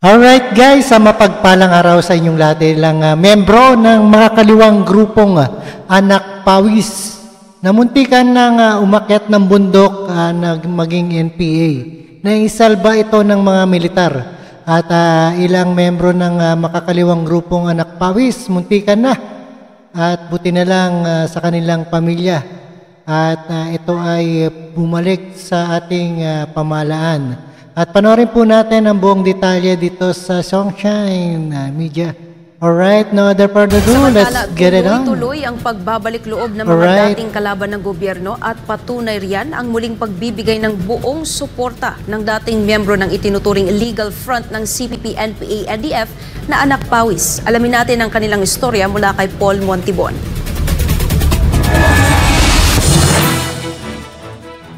Alright guys, mapagpalang araw sa inyong lahat lang membro ng mga kaliwang grupong Anak Pawis na muntikan ng umakyat ng bundok maging NPA. Naisalba ito ng mga militar at ilang membro ng makakaliwang grupong Anak Pawis muntikan na at buti na lang sa kanilang pamilya at ito ay bumalik sa ating pamahalaan. At panoorin po natin ang buong detalye dito sa Sunshine Media. Alright, no other further ado, let's get it on. Tuloy ang pagbabalik loob ng mga dating kalaban ng gobyerno at patunay riyan ang muling pagbibigay ng buong suporta ng dating miyembro ng itinuturing Legal Front ng CPP-NPA-NDF na Anak Pawis. Alamin natin ang kanilang istorya mula kay Paul Montibon.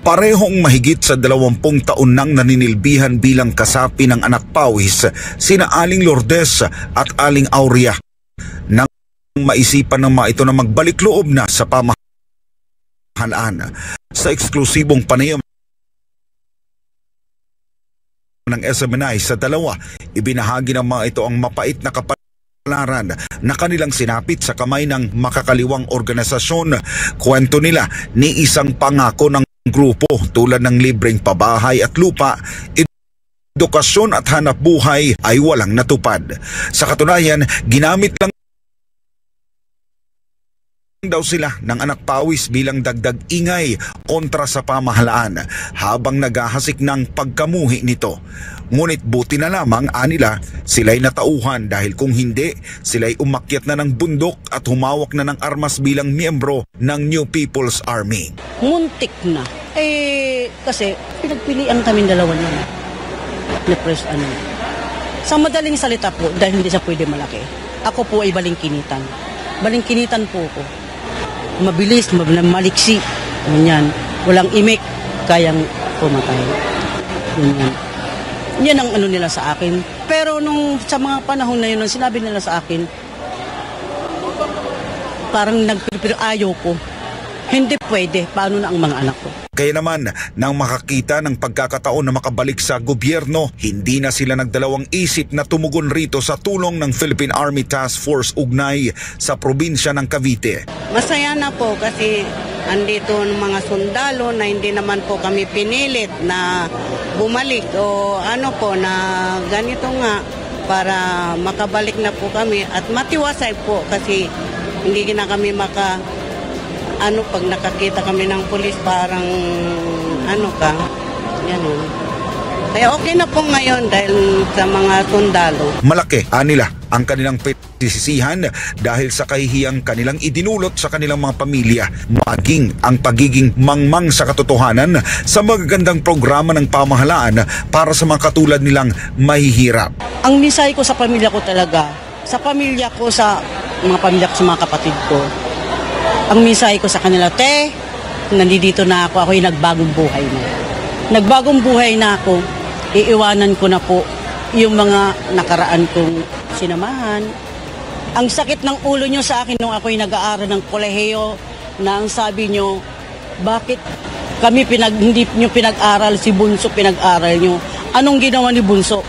Parehong mahigit sa 20 taon nang naninilbihan bilang kasapi ng Anak Pawis, sina Aling Lourdes at Aling Aurea. Nang maisipan ng mga ito na magbalik loob na sa pamahalaan sa eksklusibong panayam ng SMNI sa dalawa, ibinahagi ng mga ito ang mapait na kapalaran na kanilang sinapit sa kamay ng makakaliwang organisasyon. Kwento nila ni isang pangako ng grupo tulad ng libreng pabahay at lupa, edukasyon at hanap buhay ay walang natupad. Sa katunayan, ginamit lang daw sila ng Anak Pawis bilang dagdag ingay kontra sa pamahalaan habang naghahasik ng pagkamuhi nito. Ngunit buti na lamang anila sila'y natauhan dahil kung hindi, sila'y umakyat na ng bundok at humawak na ng armas bilang miyembro ng New People's Army. Muntik na. Kasi pinagpilian kami dalawa niya na press Sa madaling salita po, dahil hindi siya pwede malaki, ako po ay balingkinitan. Balingkinitan po ako. Mabilis, maliksi. Ganyan. Walang imik, kayang pumatay. Ganyan. Yan ang nila sa akin. Pero sa mga panahon na yun, nung sinabi nila sa akin, parang ayaw ko. Hindi pwede. Paano na ang mga anak ko? Kaya naman, nang makakita ng pagkakataon na makabalik sa gobyerno, hindi na sila nagdalawang isip na tumugon rito sa tulong ng Philippine Army Task Force Ugnay sa probinsya ng Cavite. Masaya na po kasi andito ng mga sundalo na hindi naman po kami pinilit na bumalik o na ganito nga para makabalik na po kami at matiwasay po kasi hindi na kami pag nakakita kami ng pulis parang ganun. Kaya okay na po ngayon dahil sa mga sundalo. Malaki, anila, ang kanilang pagkisisihan dahil sa kahihiyang kanilang idinulot sa kanilang mga pamilya, maging ang pagiging mangmang sa katotohanan sa magagandang programa ng pamahalaan para sa mga katulad nilang mahihirap. Ang misay ko sa pamilya ko talaga, sa pamilya ko, sa mga pamilya ko, sa mga kapatid ko, ang misay ko sa kanila, nandito na ako, ako'y nagbagong buhay na. Nagbagong buhay na ako, iiwanan ko na po yung mga nakaraan kong sinamahan. Ang sakit ng ulo nyo sa akin nung ako'y nag-aaral ng kolehiyo na ang sabi nyo, bakit kami hindi nyo pinag-aral, si Bunso pinag-aral nyo. Anong ginawa ni Bunso?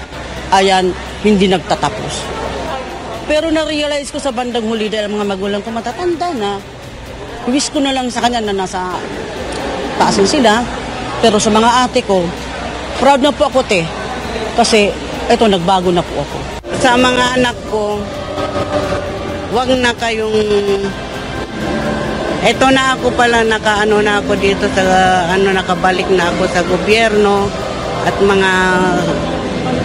Ayan, hindi nagtatapos. Pero na-realize ko sa bandang huli dahil mga magulang ko matatanda na, wish ko na lang sa kanya na nasa taasin sila. Pero sa mga ate ko, proud na po ako kasi eto nagbago na po ako. Sa mga anak ko, wag na kayong eto na ako pala na ako dito sa nakabalik na ako sa gobyerno at mga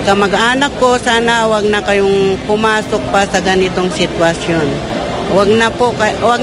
kamag-anak ko, sana wag na kayong pumasok pa sa ganitong sitwasyon. Wag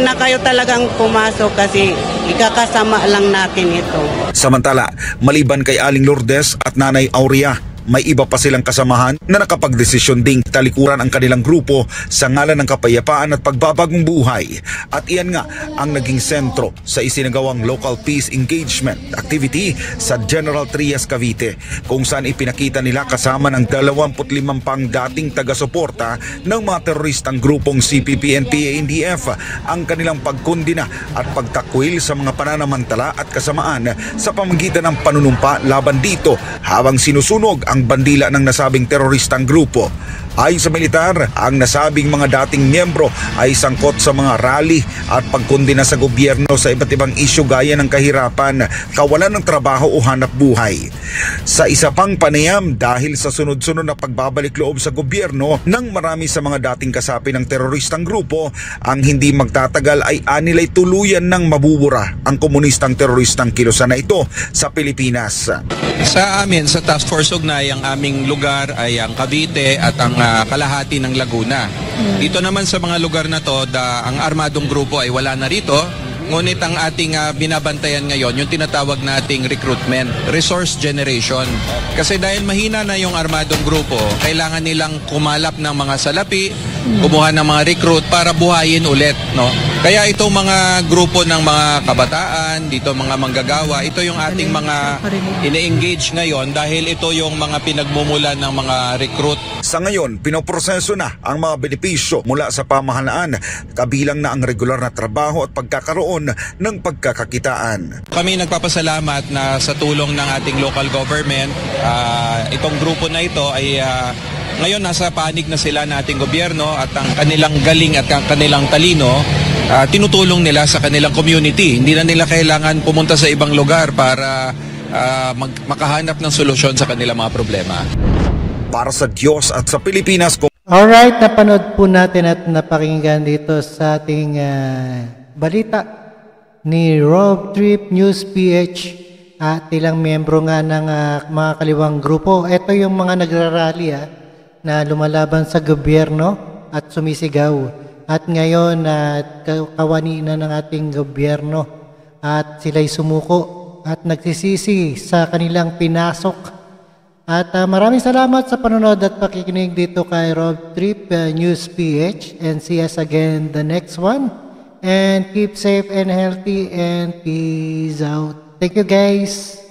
na kayo talagang pumasok kasi ikakasama lang natin ito. Samantala, maliban kay Aling Lourdes at Nanay Aurea, may iba pa silang kasamahan na nakapagdesisyon ding talikuran ang kanilang grupo sa ngalan ng kapayapaan at pagbabagong buhay. At iyan nga ang naging sentro sa isinagawang local peace engagement activity sa General Trias, Cavite, kung saan ipinakita nila kasama ng 25 pang dating taga-suporta ng mga teroristang grupong CPP-NPA-NDF ang kanilang pagkundina at pagtakwil sa mga pananamantala at kasamaan sa pamamagitan ng panunumpa laban dito habang sinusunog ang ang bandila ng nasabing teroristang grupo. Ayon sa militar, ang nasabing mga dating miyembro ay sangkot sa mga rally at pagkondena sa gobyerno sa iba't ibang isyu gaya ng kahirapan, kawalan ng trabaho o hanap buhay. Sa isa pang panayam, dahil sa sunod-sunod na pagbabalik loob sa gobyerno ng marami sa mga dating kasapi ng teroristang grupo, ang hindi magtatagal ay anilay tuluyan ng mabubura ang komunistang teroristang kilusan na ito sa Pilipinas. Sa amin, sa Task Force Ugnay, ang aming lugar ay ang Cavite at ang kalahati ng Laguna. Dito naman sa mga lugar na to, ang armadong grupo ay wala na rito. Ngunit ang ating binabantayan ngayon, yung tinatawag nating recruitment, resource generation. Kasi dahil mahina na yung armadong grupo, kailangan nilang kumalap ng mga salapi, kumuha ng mga recruit para buhayin ulit. No? Kaya itong mga grupo ng mga kabataan, dito mga manggagawa, ito yung ating mga ine-engage ngayon dahil ito yung mga pinagmumulan ng mga recruit. Sa ngayon, pinoproseso na ang mga benepisyo mula sa pamahalaan, kabilang na ang regular na trabaho at pagkakaroon ng pagkakakitaan. Kami nagpapasalamat na sa tulong ng ating local government, itong grupo na ito ay ngayon nasa panig na sila na ating gobyerno at ang kanilang galing at ang kanilang talino tinutulong nila sa kanilang community. Hindi na nila kailangan pumunta sa ibang lugar para makahanap ng solusyon sa kanilang mga problema. Para sa Diyos at sa Pilipinas. Alright, napanood po natin at napakinggan dito sa ating balita ni Rob Trip News PH at ilang miyembro nga ng mga kaliwang grupo. Ito yung mga nagrarally na lumalaban sa gobyerno at sumisigaw. At ngayon kawani na ng ating gobyerno at sila'y sumuko at nagsisisi sa kanilang pinasok. At maraming salamat sa panonood at pakikinig dito kay Rob Trip News PH, and see us again the next one. And keep safe and healthy and peace out. Thank you guys.